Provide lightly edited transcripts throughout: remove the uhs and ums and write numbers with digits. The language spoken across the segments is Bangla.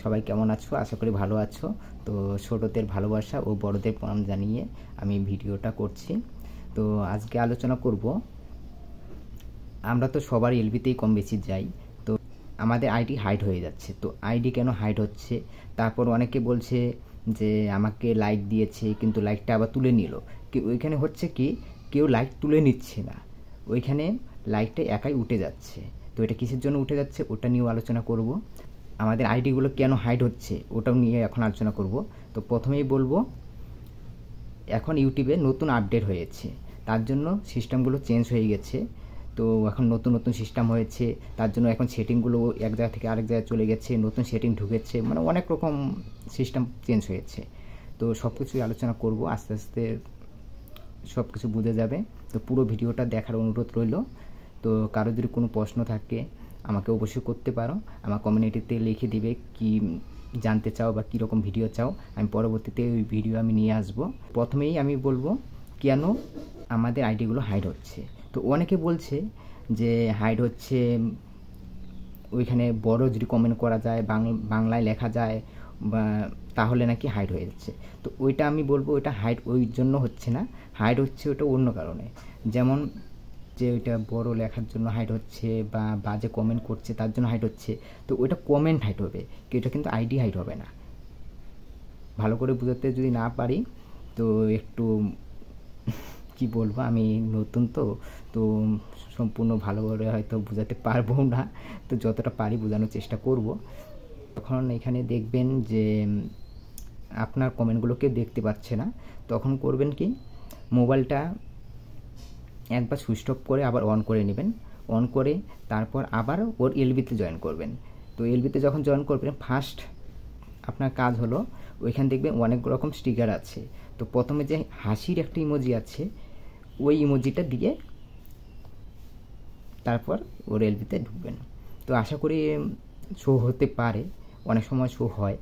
সবাই কেমন আছো? আশা করি ভালো আছো। তো ছোটদের ভালোবাসা ও বড়দের প্রণাম জানিয়ে আমি ভিডিওটা করছি। তো আজকে আলোচনা করব, আমরা তো সবার এলবিতেই কম বেশি যাই। তো আমাদের আইডি হাইড হয়ে যাচ্ছে। তো আইডি কেন হাইড হচ্ছে? তারপর অনেকে বলছে যে আমাকে লাইক দিয়েছে কিন্তু লাইকটা আবার তুলে নিল। ওইখানে হচ্ছে কি, কেউ লাইক তুলে নিচ্ছে না, ওইখানে লাইকটা একাই উঠে যাচ্ছে। তো এটা কিসের জন্য উঠে যাচ্ছে ওটা নিয়েও আলোচনা করব। আমাদের আইডিগুলো কেন হাইড হচ্ছে ওটাও নিয়ে এখন আলোচনা করব। তো প্রথমেই বলবো, এখন ইউটিউবে নতুন আপডেট হয়েছে, তার জন্য সিস্টেমগুলো চেঞ্জ হয়ে গেছে। তো এখন নতুন নতুন সিস্টেম হয়েছে, তার জন্য এখন সেটিংগুলো এক জায়গা থেকে আরেক জায়গায় চলে গেছে, নতুন সেটিং ঢুকেছে, মানে অনেক রকম সিস্টেম চেঞ্জ হয়েছে। তো সব কিছুই আলোচনা করব, আস্তে আস্তে সব কিছু বুঝে যাবে। তো পুরো ভিডিওটা দেখার অনুরোধ রইল। তো কারো যদি কোনো প্রশ্ন থাকে আমাকে অবশ্যই করতে পারো, আমার কমিউনিটিতে লিখে দিবে কি জানতে চাও বা কীরকম ভিডিও চাও, আমি পরবর্তীতে ওই ভিডিও আমি নিয়ে আসবো। প্রথমেই আমি বলবো কেন আমাদের আইডিগুলো হাইড হচ্ছে। তো অনেকে বলছে যে হাইড হচ্ছে ওইখানে বড় যদি কমেন্ট করা যায়, বাংলায় লেখা যায় বা তাহলে নাকি হাইড হয়ে যাচ্ছে। তো ওইটা আমি বলবো ওইটা হাইড ওই জন্য হচ্ছে না, হাইড হচ্ছে ওটা অন্য কারণে। যেমন যে ওইটা বড় লেখার জন্য হাইড হচ্ছে বা বাজে কমেন্ট করছে তার জন্য হাইড হচ্ছে। তো ওইটা কমেন্ট হাইড হবে, এটা কিন্তু আইডি হাইড হবে না। ভালো করে বুঝাতে যদি না পারি তো একটু কি বলবো, আমি নতুন তো সম্পূর্ণ ভালো করে হয়তো বোঝাতে পারবো না, তো যতটা পারি বোঝানোর চেষ্টা করব। তখন এখানে দেখবেন যে আপনার কমেন্টগুলোকে দেখতে পাচ্ছে না, তখন করবেন কি, মোবাইলটা একবার সুইচ অফ করে আবার অন করে নেবেন। অন করে তারপর আবার ওর এলবিতে জয়েন করবেন। তো এলবিতে যখন জয়েন করবেন, ফার্স্ট আপনার কাজ হলো, ওইখানে দেখবেন অনেক রকম স্টিকার আছে। তো প্রথমে যে হাসির একটা ইমোজি আছে, ওই ইমোজিটা দিয়ে তারপর ওর এলবিতে ঢুকবেন। তো আশা করি শো হতে পারে, অনেক সময় শো হয়।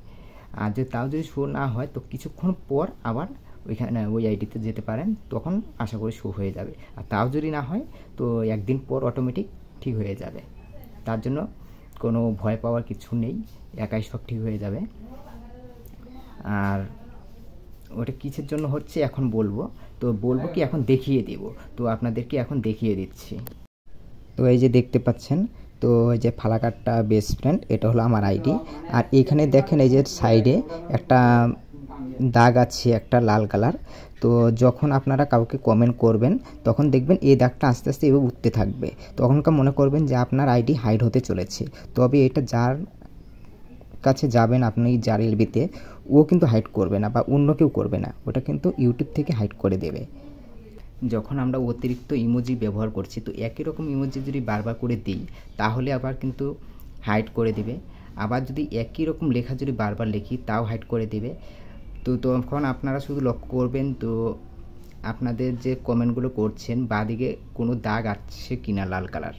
আর যদি তাও যদি শো না হয় তো কিছুক্ষণ পর আবার ওইখানে ওই আইডিতে যেতে পারেন, তখন আশা করি শো হয়ে যাবে। আর তাও যদি না হয় তো একদিন পর অটোমেটিক ঠিক হয়ে যাবে। তার জন্য কোনো ভয় পাওয়ার কিছু নেই, একাই সব ঠিক হয়ে যাবে। আর ওটা কিসের জন্য হচ্ছে এখন বলবো। তো বলবো কি, এখন দেখিয়ে দিব। তো আপনাদেরকে এখন দেখিয়ে দিচ্ছি। তো এই যে দেখতে পাচ্ছেন, তো এই যে ফালাকাটটা বেস্ট ফ্রেন্ড, এটা হলো আমার আইডি। আর এখানে দেখেন এই যে সাইডে একটা দাগ আছে, একটা লাল কালার। তো যখন আপনারা কাউকে কমেন্ট করবেন তখন দেখবেন এই দাগটা আস্তে আস্তে এভাবে উঠতে থাকবে, তখনকার মনে করবেন যে আপনার আইডি হাইড হতে চলেছে। তবে এটা যার কাছে যাবেন আপনি, যার এলবিতে, ও কিন্তু হাইড করবে না বা অন্য কেউ করবে না, ওটা কিন্তু ইউটিউব থেকে হাইড করে দেবে। যখন আমরা অতিরিক্ত ইমোজি ব্যবহার করছি, তো একই রকম ইমোজি যদি বারবার করে দিই তাহলে আবার কিন্তু হাইড করে দিবে। আবার যদি একই রকম লেখা যদি বারবার লিখি তাও হাইড করে দিবে। তো তখন আপনারা শুধু লক্ষ্য করবেন, তো আপনাদের যে কমেন্টগুলো করছেন বাঁদিকে কোনো দাগ আসছে কিনা লাল কালার,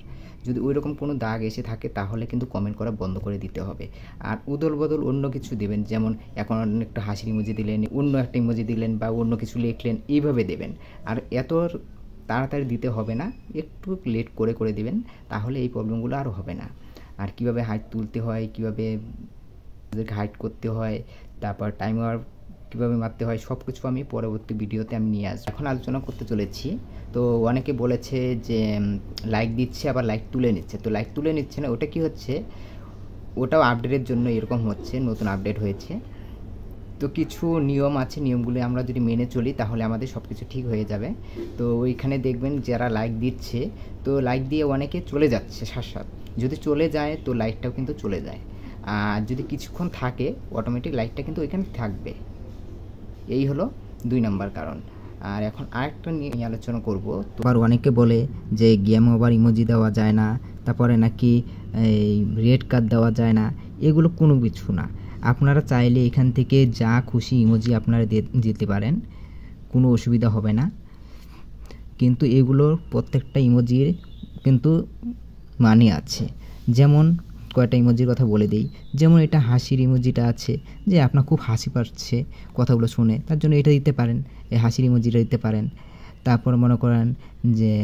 যদি ওই রকম কোনো দাগ এসে থাকে তাহলে কিন্তু কমেন্ট করা বন্ধ করে দিতে হবে। আর উদল বদল অন্য কিছু দেবেন, যেমন এখন একটা হাসির ইমোজি দিলেন, অন্য একটা ইমোজি দিলেন বা অন্য কিছু লিখলেন, এইভাবে দেবেন। আর এত তাড়াতাড়ি দিতে হবে না, একটু লেট করে করে দিবেন, তাহলে এই প্রবলেমগুলো আর হবে না। আর কিভাবে হাইট তুলতে হয়, কিভাবে হাইট করতে হয়, তারপর টাইমার কীভাবে মারতে হয়, সব কিছু আমি পরবর্তী ভিডিওতে আমি নিয়ে আসবো। এখন আলোচনা করতে চলেছি। তো অনেকে বলেছে যে লাইক দিচ্ছে আবার লাইক তুলে নিচ্ছে। তো লাইক তুলে নিচ্ছে না, ওটা কি হচ্ছে, ওটাও আপডেটের জন্য এরকম হচ্ছে, নতুন আপডেট হয়েছে। তো কিছু নিয়ম আছে, নিয়মগুলো আমরা যদি মেনে চলি তাহলে আমাদের সব কিছু ঠিক হয়ে যাবে। তো ওইখানে দেখবেন যারা লাইক দিচ্ছে, তো লাইক দিয়ে অনেকে চলে যাচ্ছে সাথে, যদি চলে যায় তো লাইকটাও কিন্তু চলে যায়। আর যদি কিছুক্ষণ থাকে অটোমেটিক লাইকটা কিন্তু ওইখানে থাকবে। এই হলো 2 নম্বর কারণ। আর এখন আরেকটা নিয়ে আলোচনা করব। তো আবার অনেকে বলে যে গেম ওভার ইমোজি দেওয়া যায় না, তারপরে নাকি এই রেড কার্ড দেওয়া যায় না। এগুলো কোনো কিছু না, আপনারা চাইলে এখান থেকে যা খুশি ইমোজি আপনারা দিতে পারেন, কোনো অসুবিধা হবে না। কিন্তু এগুলোর প্রত্যেকটা ইমোজির কিন্তু মানে আছে। যেমন কয়টা ইমোজির কথা বলে দিই, যেমন এটা হাসির ইমোজিটা আছে, যে আপনার খুব হাসি পাচ্ছে কথাগুলো শুনে, তার জন্য এটা দিতে পারেন, এই হাসির ইমোজিটা দিতে পারেন। তারপর মনে করেন যে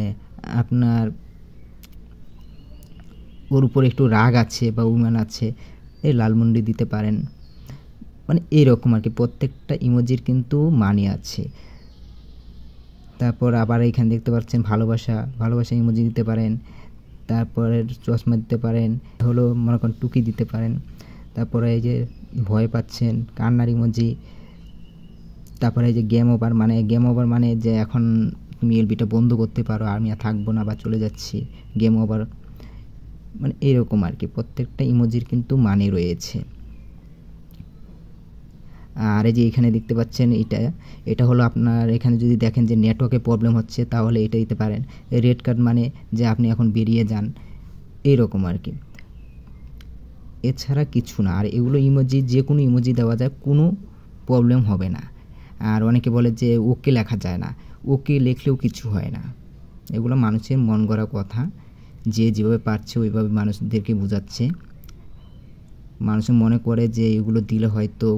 আপনার ওর উপরে একটু রাগ আছে বা অভিমান আছে, এই লালমুন্ডি দিতে পারেন, মানে এইরকম আর কি। প্রত্যেকটা ইমোজির কিন্তু মানে আছে। তারপর আবার এখানে দেখতে পাচ্ছেন ভালোবাসা ইমোজি দিতে পারেন। তারপরে চশমা দিতে পারেন, হলো মনে করেন টুকি দিতে পারেন। তারপরে এই যে ভয় পাচ্ছেন, কান্নার ইমোজি। তারপরে এই যে গেম ওভার মানে যে এখন তুমি এলবিটা বন্ধ করতে পারো, আমি আর থাকবো না বা চলে যাচ্ছি, গেম ওভার, মানে এরকম আর কি। প্রত্যেকটা ইমোজির কিন্তু মানে রয়েছে। আর এই যে এখানে দেখতে পাচ্ছেন এটা হলো আপনার, এখানে যদি দেখেন যে নেটওয়ার্কে প্রবলেম হচ্ছে তাহলে এটা দিতে পারেন। রেড কার্ড মানে যে আপনি এখন বেরিয়ে যান, এইরকম আর কি। এছাড়া কিছু না। আর এগুলো ইমোজি, যে কোনো ইমোজি দেওয়া যায়, কোনো প্রবলেম হবে না। আর অনেকে বলে যে ওকে লেখা যায় না, ওকে লিখলেও কিছু হয় না। এগুলো মানুষের মন গড়া কথা, যে যেভাবে পারছে ওইভাবে মানুষদেরকে বোঝাচ্ছে। মানুষে মনে করে যে এগুলো দিলে হয়তো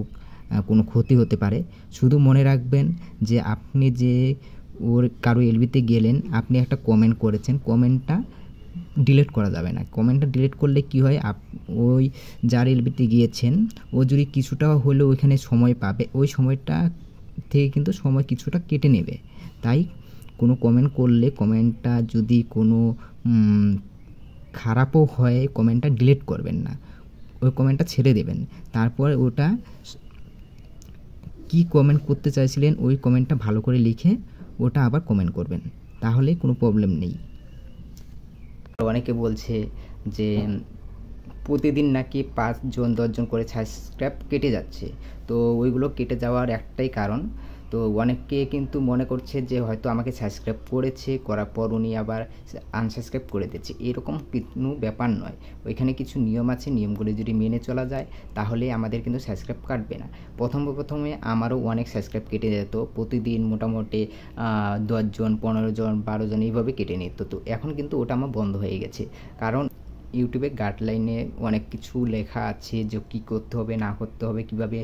কোনো ক্ষতি হতে পারে। শুধু মনে রাখবেন যে আপনি যে কারো এলবিতে গেলেন, আপনি একটা কমেন্ট করেছেন, কমেন্টটা ডিলিট করা যাবে না। কমেন্টটা ডিলিট করলে কি হয়, ওই যার এলবিতে গিয়েছেন ও যদি কিছুটা হলেও ওইখানে সময় পাবে, ওই সময়টা থেকে কিন্তু সময় কিছুটা কেটে নেবে। তাই কোনো কমেন্ট করলে, কমেন্টটা যদি কোনো খারাপও হয়, কমেন্টটা ডিলিট করবেন না, ওই কমেন্টটা ছেড়ে দেবেন। তারপর ওটা কি কমেন্ট করতে চাইছিলেন ওই কমেন্টটা ভালো করে লিখে ওটা আবার কমেন্ট করবেন, তাহলে কোনো প্রবলেম নেই। অনেকে বলছে যে প্রতিদিন নাকি 5 জন 10 জন করে সাবস্ক্রাইব কেটে যাচ্ছে। তো ওইগুলো কেটে যাওয়ার একটাই কারণ, তো অনেকে কিন্তু মনে করছে যে হয়তো আমাকে সাবস্ক্রাইব করেছে, করার পর উনি আবার আনসাবস্ক্রাইব করে দিচ্ছে। এরকম কোনো ব্যাপার নয়। ওইখানে কিছু নিয়ম আছে, নিয়মগুলো যদি মেনে চলা যায় তাহলে আমাদের কিন্তু সাবস্ক্রাইব কাটবে না। প্রথমে আমারও অনেক সাবস্ক্রাইব কেটে যেত, প্রতিদিন মোটামুটি 10 জন 15 জন 12 জন এইভাবে কেটে নিত। তো এখন কিন্তু ওটা আমার বন্ধ হয়ে গেছে, কারণ ইউটিউবে গাইডলাইনে অনেক কিছু লেখা আছে যে কী করতে হবে না করতে হবে, কীভাবে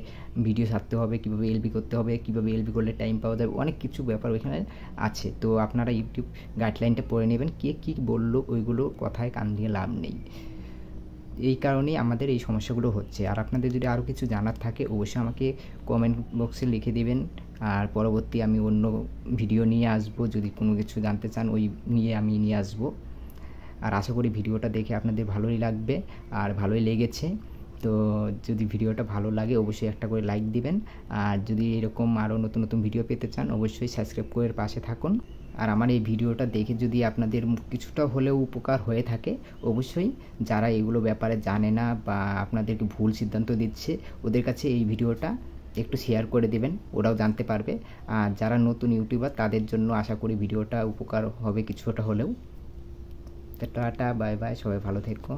ভিডিও ছাড়তে হবে, কীভাবে এলবি করতে হবে, কীভাবে এলবি করলে টাইম পাওয়া যাবে, অনেক কিছু ব্যাপার ওইখানে আছে। তো আপনারা ইউটিউব গাইডলাইনটা পড়ে নেবেন, কে কী বললো ওইগুলো কথায় কান দিয়ে লাভ নেই। এই কারণেই আমাদের এই সমস্যাগুলো হচ্ছে। আর আপনাদের যদি আরও কিছু জানার থাকে অবশ্যই আমাকে কমেন্ট বক্সে লিখে দিবেন, আর পরবর্তী আমি অন্য ভিডিও নিয়ে আসবো। যদি কোনো কিছু জানতে চান ওই নিয়ে আমি নিয়ে আসবো। আর আশা করি ভিডিওটা দেখে আপনাদের ভালোই লাগবে, আর ভালোই লেগেছে। তো যদি ভিডিওটা ভালো লাগে অবশ্যই একটা করে লাইক দিবেন, আর যদি এরকম আরও নতুন নতুন ভিডিও পেতে চান অবশ্যই সাবস্ক্রাইব করে পাশে থাকুন। আর আমার এই ভিডিওটা দেখে যদি আপনাদের কিছুটা হলেও উপকার হয়ে থাকে, অবশ্যই যারা এগুলো ব্যাপারে জানে না বা আপনাদেরকে ভুল সিদ্ধান্ত দিচ্ছে ওদের কাছে এই ভিডিওটা একটু শেয়ার করে দেবেন, ওরাও জানতে পারবে। আর যারা নতুন ইউটিউবার তাদের জন্য আশা করি ভিডিওটা উপকার হবে কিছুটা হলেও। টাটা, বাই বাই, সবাই ভালো থেকো।